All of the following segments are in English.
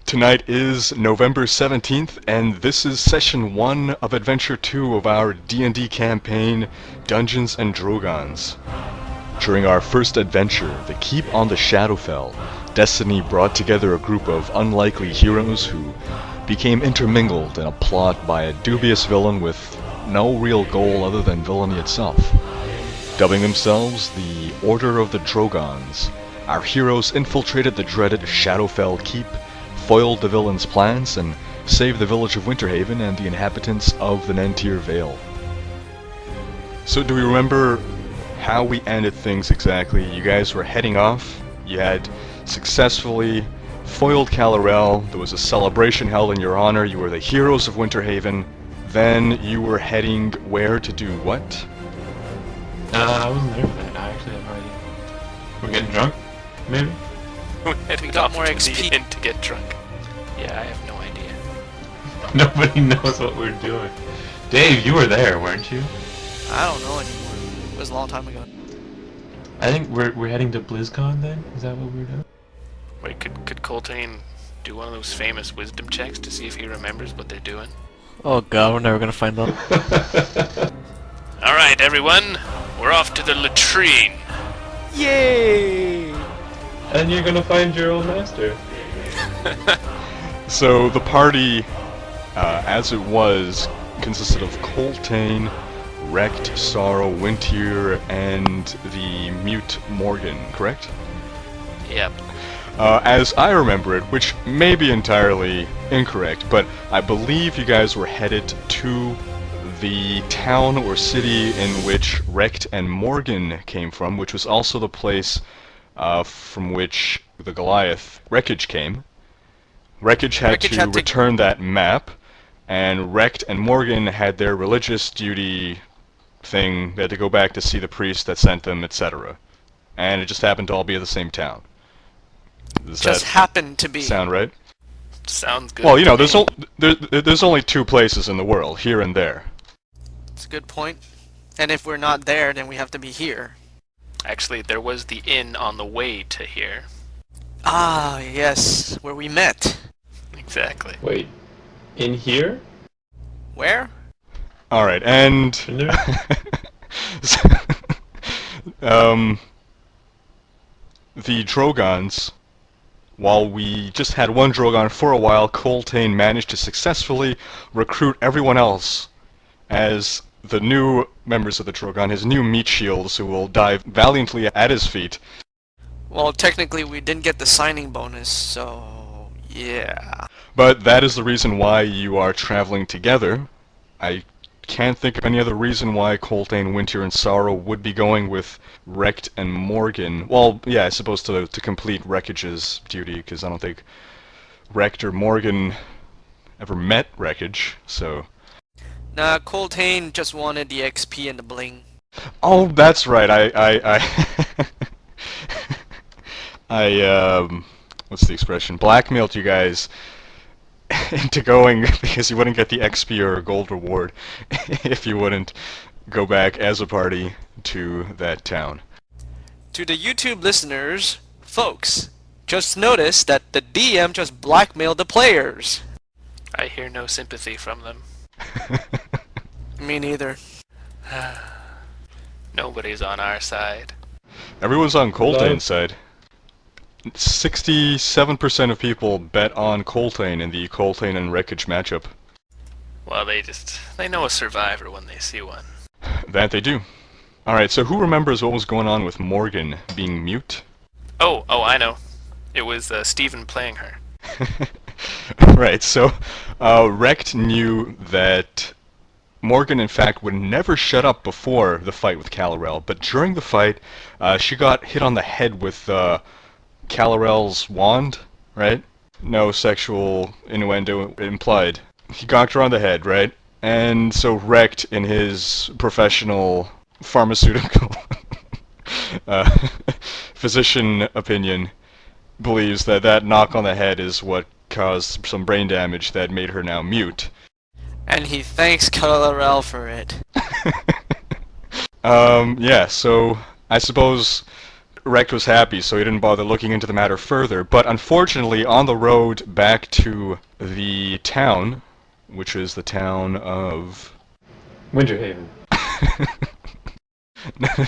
Tonight is November 17th, and this is Session 1 of Adventure 2 of our D&D campaign, Dungeons & Drogons. During our first adventure, the Keep on the Shadowfell, Destiny brought together a group of unlikely heroes who became intermingled in a plot by a dubious villain with no real goal other than villainy itself. Dubbing themselves the Order of the Drogans, our heroes infiltrated the dreaded Shadowfell Keep, foiled the villain's plans, and saved the village of Winterhaven and the inhabitants of the Nentir vale. So do we remember how we ended things exactly? You guys were heading off, you had successfully foiled Calorel, there was a celebration held in your honor, you were the heroes of Winterhaven, then you were heading where to do what? I wasn't there for that. I actually have no idea. We're getting drunk? Maybe? We got more XP in to get drunk. Yeah, I have no idea. Nobody knows what we're doing. Dave, you were there, weren't you? I don't know anymore. It was a long time ago. I think we're heading to BlizzCon then? Is that what we're doing? Wait, could Coltaine do one of those famous wisdom checks to see if he remembers what they're doing? Oh god, we're never gonna find out. Alright, everyone, we're off to the latrine. Yay! And you're gonna find your old master. So the party, as it was, consisted of Coltaine, Rhekd, Sorrow, Nentir, and the mute Morgan, correct? Yep. As I remember it, which may be entirely incorrect, but I believe you guys were headed to the town or city in which Rhekd and Morgan came from, which was also the place from which the Goliath Wreckage came. Wreckage had to return that map, and Rhekd and Morgan had their religious duty thing. They had to go back to see the priest that sent them, etc. And it just happened to all be at the same town. Does just happened to be. Sound right? Sounds good. Well, you know, there's only two places in the world, here and there. That's a good point. And if we're not there, then we have to be here. Actually, there was the inn on the way to here. Ah, yes, where we met. Exactly. Wait, in here? Where? Alright, and... the Drogons, while we just had one Drogon for a while, Coltaine managed to successfully recruit everyone else as the new members of the Drogon, his new meat shields, who will die valiantly at his feet. Well, technically we didn't get the signing bonus, so... yeah. But that is the reason why you are traveling together. I can't think of any other reason why Coltaine, Nentir, and Sorrow would be going with Rhekd and Morgan. Well, yeah, I suppose to complete Wreckage's duty, because I don't think Rhekd or Morgan ever met Wreckage, so... Nah, Coltaine just wanted the XP and the bling. Oh, that's right, what's the expression? Blackmailed you guys into going because you wouldn't get the XP or gold reward if you wouldn't go back as a party to that town. To the YouTube listeners, folks, just notice that the DM just blackmailed the players. I hear no sympathy from them. Me neither. Nobody's on our side. Everyone's on Coltaine's side. 67% of people bet on Coltaine in the Coltaine and Wreckage matchup. Well, they know a survivor when they see one. That they do. Alright, so who remembers what was going on with Morgan being mute? Oh, I know. It was Stephen playing her. Right, so Rhekd knew that Morgan, in fact, would never shut up before the fight with Calorel, but during the fight, she got hit on the head with Calorel's wand, right? No sexual innuendo implied. He gonked her on the head, right? And so Rhekd, in his professional pharmaceutical physician opinion, believes that that knock on the head is what caused some brain damage that made her now mute. And he thanks Calorel for it. Yeah, so I suppose Rhekd was happy, so he didn't bother looking into the matter further. But unfortunately, on the road back to the town, which is the town of... Winterhaven.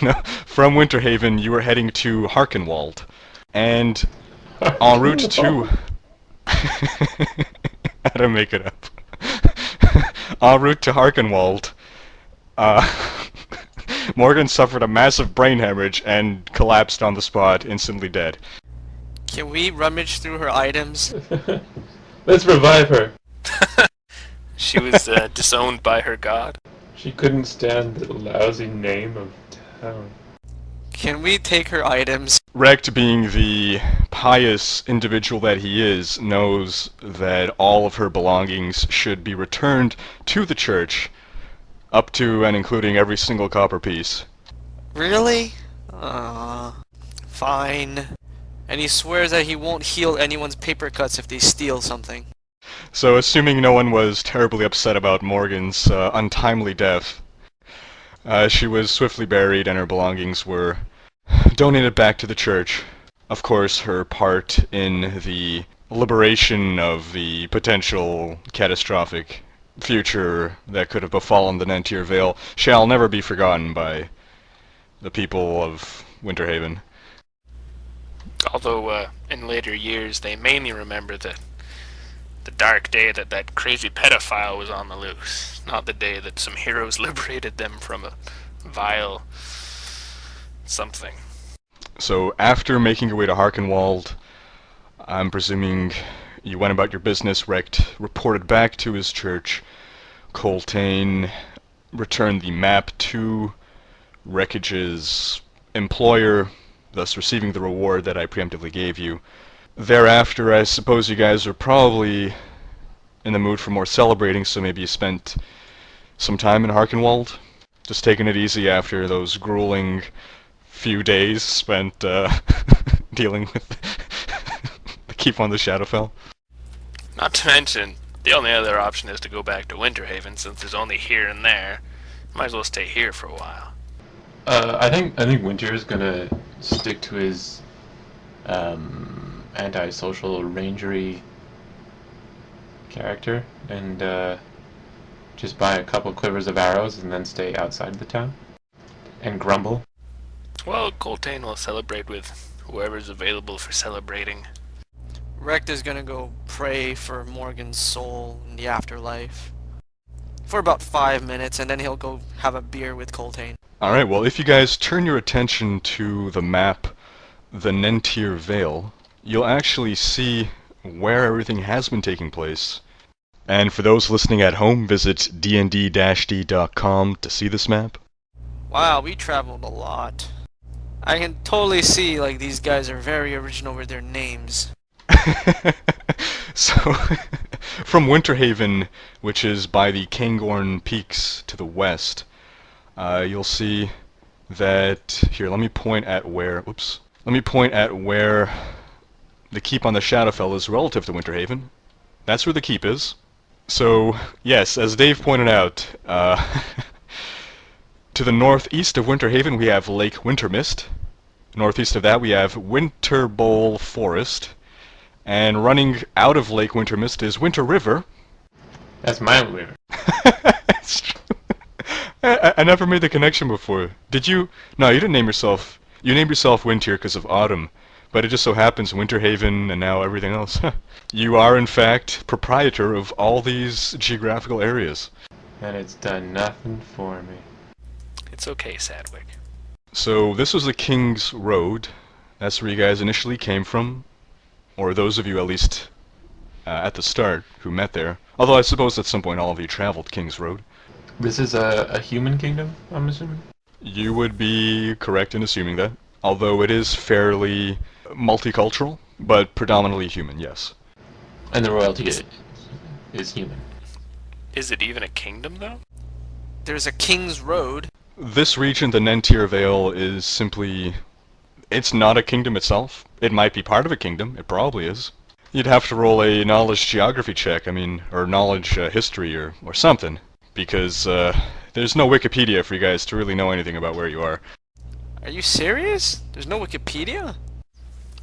No, from Winterhaven, you were heading to Harkenwold. And en route to... I had to make it up. En route to Harkenwold, Morgan suffered a massive brain hemorrhage and collapsed on the spot, instantly dead. Can we rummage through her items? Let's revive her. She was disowned by her god. She couldn't stand the lousy name of town. Can we take her items? Rhekd, being the pious individual that he is, knows that all of her belongings should be returned to the church, up to and including every single copper piece. Really? Fine. And he swears that he won't heal anyone's paper cuts if they steal something. So, assuming no one was terribly upset about Morgan's untimely death, she was swiftly buried and her belongings were donated back to the church. Of course, her part in the liberation of the potential catastrophic future that could have befallen the Nentir Vale shall never be forgotten by the people of Winterhaven. Although in later years they mainly remember the dark day that that crazy pedophile was on the loose, not the day that some heroes liberated them from a vile something. So after making your way to Harkenwold, I'm presuming you went about your business. Rhekd reported back to his church. Coltaine returned the map to Rhekd's employer, thus receiving the reward that I preemptively gave you. Thereafter, I suppose you guys are probably in the mood for more celebrating, so maybe you spent some time in Harkenwold, just taking it easy after those grueling few days spent dealing with the keep on the Shadowfell. Not to mention, the only other option is to go back to Winterhaven, since there's only here and there. Might as well stay here for a while. I think Winter is gonna stick to his antisocial rangery character and just buy a couple quivers of arrows and then stay outside the town and grumble. Well, Coltaine will celebrate with whoever's available for celebrating. Rhekd is gonna go pray for Morgan's soul in the afterlife for about 5 minutes, and then he'll go have a beer with Coltaine. Alright, well, if you guys turn your attention to the map, the Nentir Vale, you'll actually see where everything has been taking place. And for those listening at home, visit dnd-d.com to see this map. Wow, we traveled a lot. I can totally see, like, these guys are very original with their names. So, from Winterhaven, which is by the Cairngorm Peaks to the west, you'll see that... Here, let me point at where... Oops. Let me point at where the keep on the Shadowfell is relative to Winterhaven. That's where the keep is. So, yes, as Dave pointed out, to the northeast of Winterhaven we have Lake Wintermist. Northeast of that we have Winterbowl Forest. And running out of Lake Wintermist is Winter River. That's my river. It's true. I never made the connection before. Did you? No, you didn't name yourself. You named yourself Winter because of autumn. But it just so happens Winterhaven and now everything else. You are, in fact, proprietor of all these geographical areas. And it's done nothing for me. It's okay, Sadwick. So this was the King's Road. That's where you guys initially came from. Or those of you, at least, at the start, who met there. Although I suppose at some point all of you traveled King's Road. This is a human kingdom, I'm assuming? You would be correct in assuming that. Although it is fairly multicultural, but predominantly human, yes. And the royalty is human. Is it even a kingdom, though? There's a King's Road. This region, the Nentir Vale, is simply... It's not a kingdom itself. It might be part of a kingdom. It probably is. You'd have to roll a knowledge geography check, or knowledge history or something. Because there's no Wikipedia for you guys to really know anything about where you are. Are you serious? There's no Wikipedia?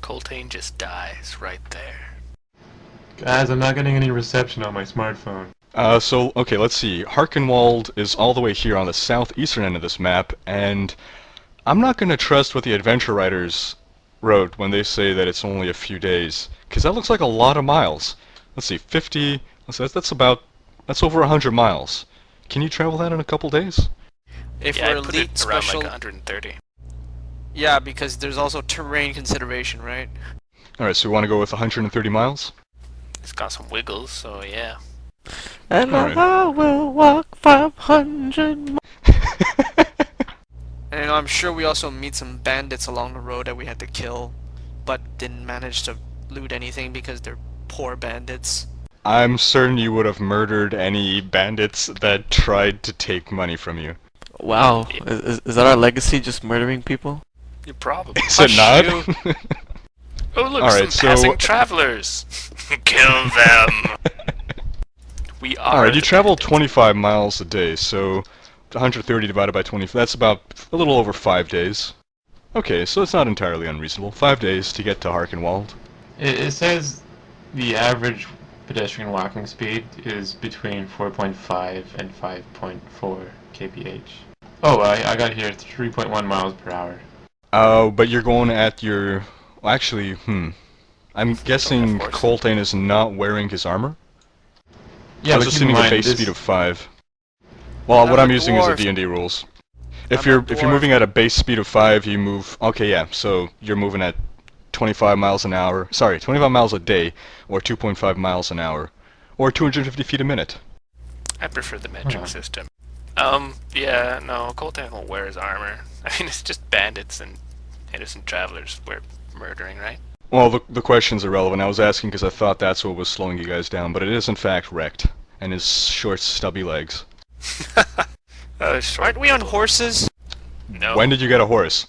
Coltaine just dies right there. Guys, I'm not getting any reception on my smartphone. Okay, let's see. Harkenwold is all the way here on the southeastern end of this map, and I'm not gonna trust what the adventure writers wrote when they say that it's only a few days, because that looks like a lot of miles. Let's see, 50, that's over 100 miles. Can you travel that in a couple days? If Yeah, we're I put elite it around special... like 130. Yeah, because there's also terrain consideration, right? Alright, so we want to go with 130 miles? It's got some wiggles, so yeah. And Alright. I will walk 500 And I'm sure we also meet some bandits along the road that we had to kill, but didn't manage to loot anything because they're poor bandits. I'm certain you would have murdered any bandits that tried to take money from you. Wow, is that our legacy, just murdering people? You probably. Is it Hush not? Oh look, Alright, some passing so- travelers. Kill them. We are. Alright, you the travel bandits. 25 miles a day, so 130 divided by 20, that's about a little over 5 days. Okay, so it's not entirely unreasonable. 5 days to get to Harkenwold. It says the average pedestrian walking speed is between 4.5 and 5.4 kph. Oh, I got here 3.1 miles per hour. Oh, but you're going at your... Well, actually, I'm guessing horse. Coltaine is not wearing his armor? Yeah, I was but keep assuming in a mind, base this- speed of 5. Well, what I'm I'm a using is the dwarf. D&D rules. I'm If a you're dwarf. moving at a base speed of 5, you move... Okay, yeah, so you're moving at 25 miles an hour... Sorry, 25 miles a day, or 2.5 miles an hour, or 250 feet a minute. I prefer the metric Huh. system. Yeah, no, Coltaine will wear his armor. I mean, it's just bandits and innocent travelers we're murdering, right? Well, the question's irrelevant. I was asking because I thought that's what was slowing you guys down, but it is in fact Rhekd, and his short, stubby legs. Short Aren't we on people. horses? No. When did you get a horse?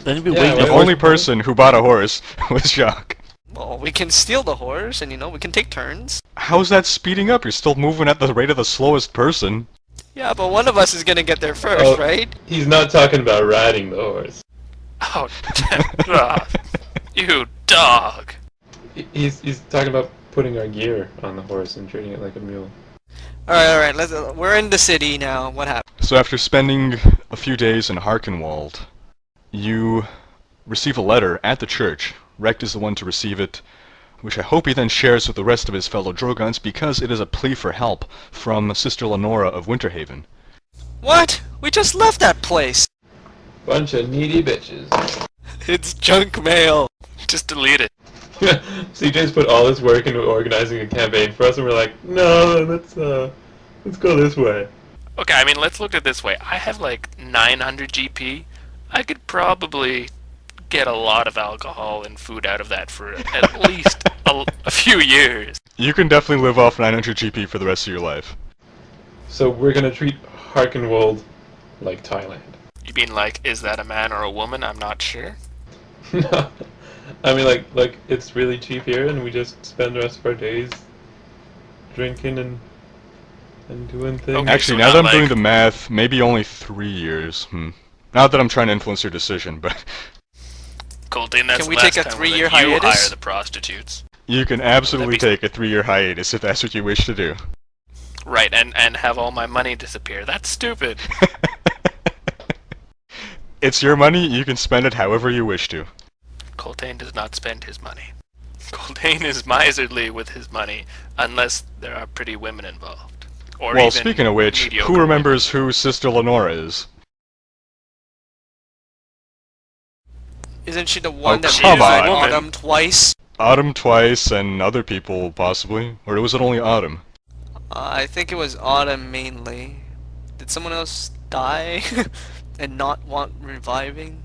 Then you'd be Yeah, waiting The Wait, only what- person who bought a horse was Jacques. Well, we can steal the horse, and we can take turns. How's that speeding up? You're still moving at the rate of the slowest person. Yeah, but one of us is gonna get there first, Oh. right? He's not talking about riding the horse. Oh, you dog. He's talking about putting our gear on the horse and treating it like a mule. Alright, we're in the city now. What happened? So after spending a few days in Harkenwold, you receive a letter at the church. Rhekd is the one to receive it, which I hope he then shares with the rest of his fellow Drogans, because it is a plea for help from Sister Lenora of Winterhaven. What? We just left that place! Bunch of needy bitches. It's junk mail! Just delete it. CJ's put all this work into organizing a campaign for us, and we're like, no, let's go this way. Okay, I mean, let's look at it this way. I have like 900 GP. I could probably get a lot of alcohol and food out of that for at least a few years. You can definitely live off 900 GP for the rest of your life. So we're gonna treat Harkenwold like Thailand. You mean like, is that a man or a woman? I'm not sure. No, I mean like it's really cheap here, and we just spend the rest of our days drinking and doing things. Okay. Actually, so now not that I'm like- doing the math, maybe only 3 years. Not that I'm trying to influence your decision, but Coltaine, that's Can we last take a time 3-year that you hiatus? hire the prostitutes. you can absolutely That'd take a 3-year hiatus if that's what you wish to do. Right, and have all my money disappear. That's stupid. It's your money, you can spend it however you wish to. Coltaine does not spend his money. Coltaine is miserly with his money, unless there are pretty women involved. Or Well, even speaking of which, mediocre who remembers who Sister Lenora is? Isn't she the one Oh, that come revived on. Autumn twice? Autumn twice and other people, possibly? Or was it only Autumn? I think it was Autumn mainly. Did someone else die? And not want reviving?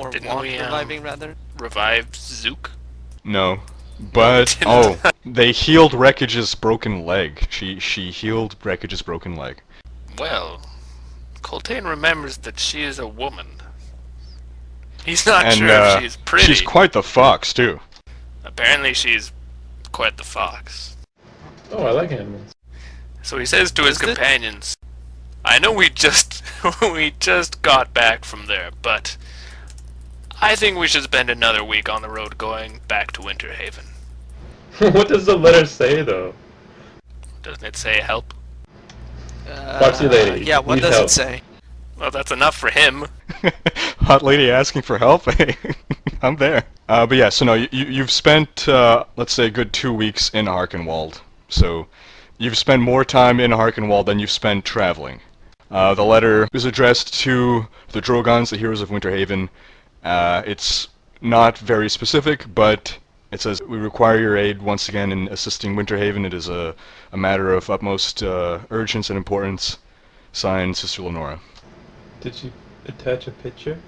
Or Didn't want we, reviving, rather? revived Zook? No. But, didn't. oh, they healed Wreckage's broken leg. She healed Wreckage's broken leg. Well, Coltaine remembers that she is a woman. He's not And, sure if she's pretty. she's quite the fox, too. Apparently she's quite the fox. Oh, I like animals. So he says to his Is it? companions, I know we just we just got back from there, but I think we should spend another week on the road going back to Winterhaven. What does the letter say, though? Doesn't it say help? Foxy lady, Yeah, what need does help. it say? Well, that's enough for him. Hot lady asking for help? Hey, I'm there. But yeah, so no, you've spent, let's say, a good 2 weeks in Harkenwold. So you've spent more time in Harkenwold than you've spent traveling. The letter is addressed to the Drogans, the heroes of Winterhaven. It's not very specific, but it says, we require your aid once again in assisting Winterhaven. It is a matter of utmost urgence and importance. Signed, Sister Lenora. Did she attach a picture?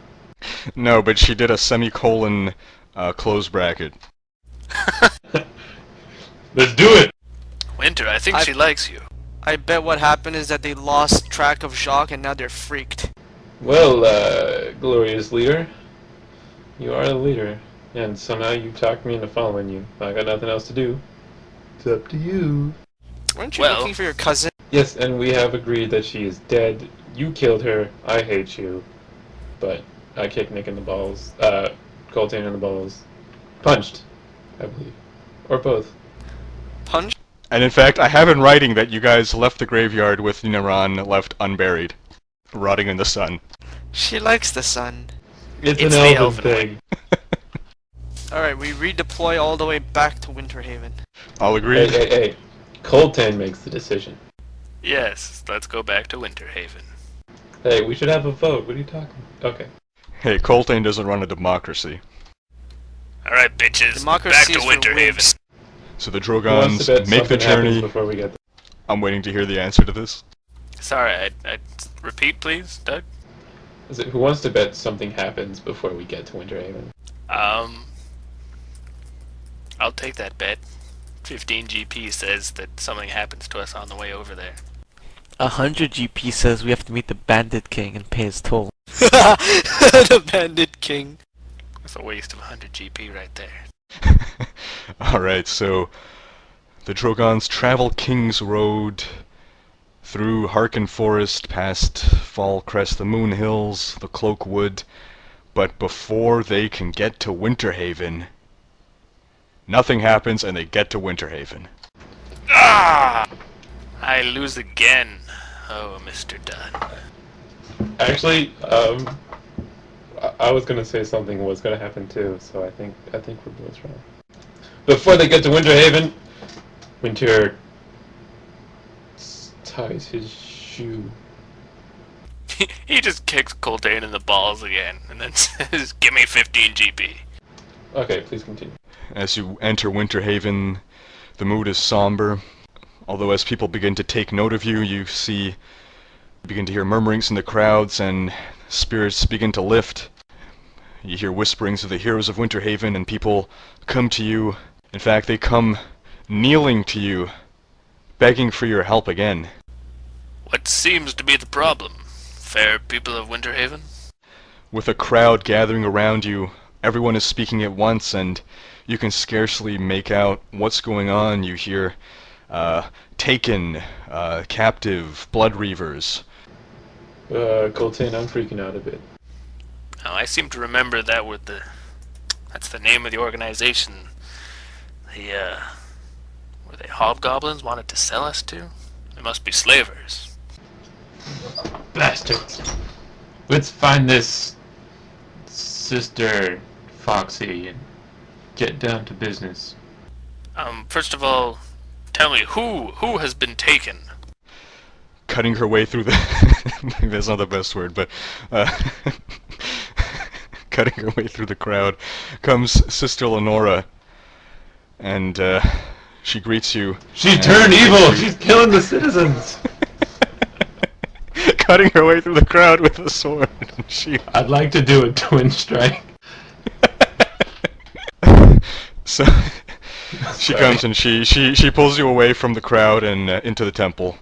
No, but she did a semicolon close bracket. Let's do it! Winter, I think she likes you. I bet what happened is that they lost track of Jacques and now they're freaked. Well, glorious leader, you are the leader, and somehow you talked me into following you. I got nothing else to do. It's up to you. Weren't you Well- looking for your cousin? Yes, and we have agreed that she is dead. You killed her. I hate you. But I kicked Nick in the balls. Coltaine in the balls. Punched, I believe. Or both. Punch? And in fact, I have in writing that you guys left the graveyard with Niran left unburied, rotting in the sun. She likes the sun. It's It's an the elven elven thing. Alright, we redeploy all the way back to Winterhaven. I'll agree. Hey. Coltaine makes the decision. Yes, let's go back to Winterhaven. Hey, we should have a vote. What are you talking about? Okay. Hey, Coltaine doesn't run a democracy. Alright, bitches, Democracy back is to for Winterhaven. wimps. So the Who wants to bet Drogans make the something happens journey. before we get there? I'm waiting to hear the answer to this. Sorry, I repeat, please, Doug? Is it who wants to bet something happens before we get to Winterhaven? I'll take that bet. 15 GP says that something happens to us on the way over there. 100 GP says we have to meet the Bandit King and pay his toll. The Bandit King. That's a waste of 100 GP right there. Alright, so the Drogans travel King's Road through Harken Forest, past Fall Crest, the Moon Hills, the Cloak Wood, but before they can get to Winterhaven, nothing happens and they get to Winterhaven. Ah! I lose again. Oh, Mr. Dunn. Actually, I was gonna say something was gonna happen too, so I think we're both wrong. Before they get to Winterhaven, Winter ties his shoe. He just kicks Coltaine in the balls again, and then says, "Give me 15 GP." Okay, please continue. As you enter Winterhaven, the mood is somber. Although as people begin to take note of you, you begin to hear murmurings in the crowds and spirits begin to lift. You hear whisperings of the heroes of Winterhaven and people come to you. In fact, they come kneeling to you, begging for your help again. What seems to be the problem, fair people of Winterhaven? With a crowd gathering around you, everyone is speaking at once and you can scarcely make out what's going on. You hear taken, captive, blood reavers. Coltaine, I'm freaking out a bit. Now, I seem to remember that that's the name of the organization. Were they hobgoblins wanted to sell us to? They must be slavers. Bastards! Let's find this Sister Foxy and get down to business. First of all, tell me, who has been taken? Cutting her way through the... that's not the best word, but... cutting her way through the crowd comes Sister Lenora, and she greets you. She turned evil! She's killing the citizens! Cutting her way through the crowd with a sword. She... I'd like to do a twin strike. So she comes and she pulls you away from the crowd and into the temple.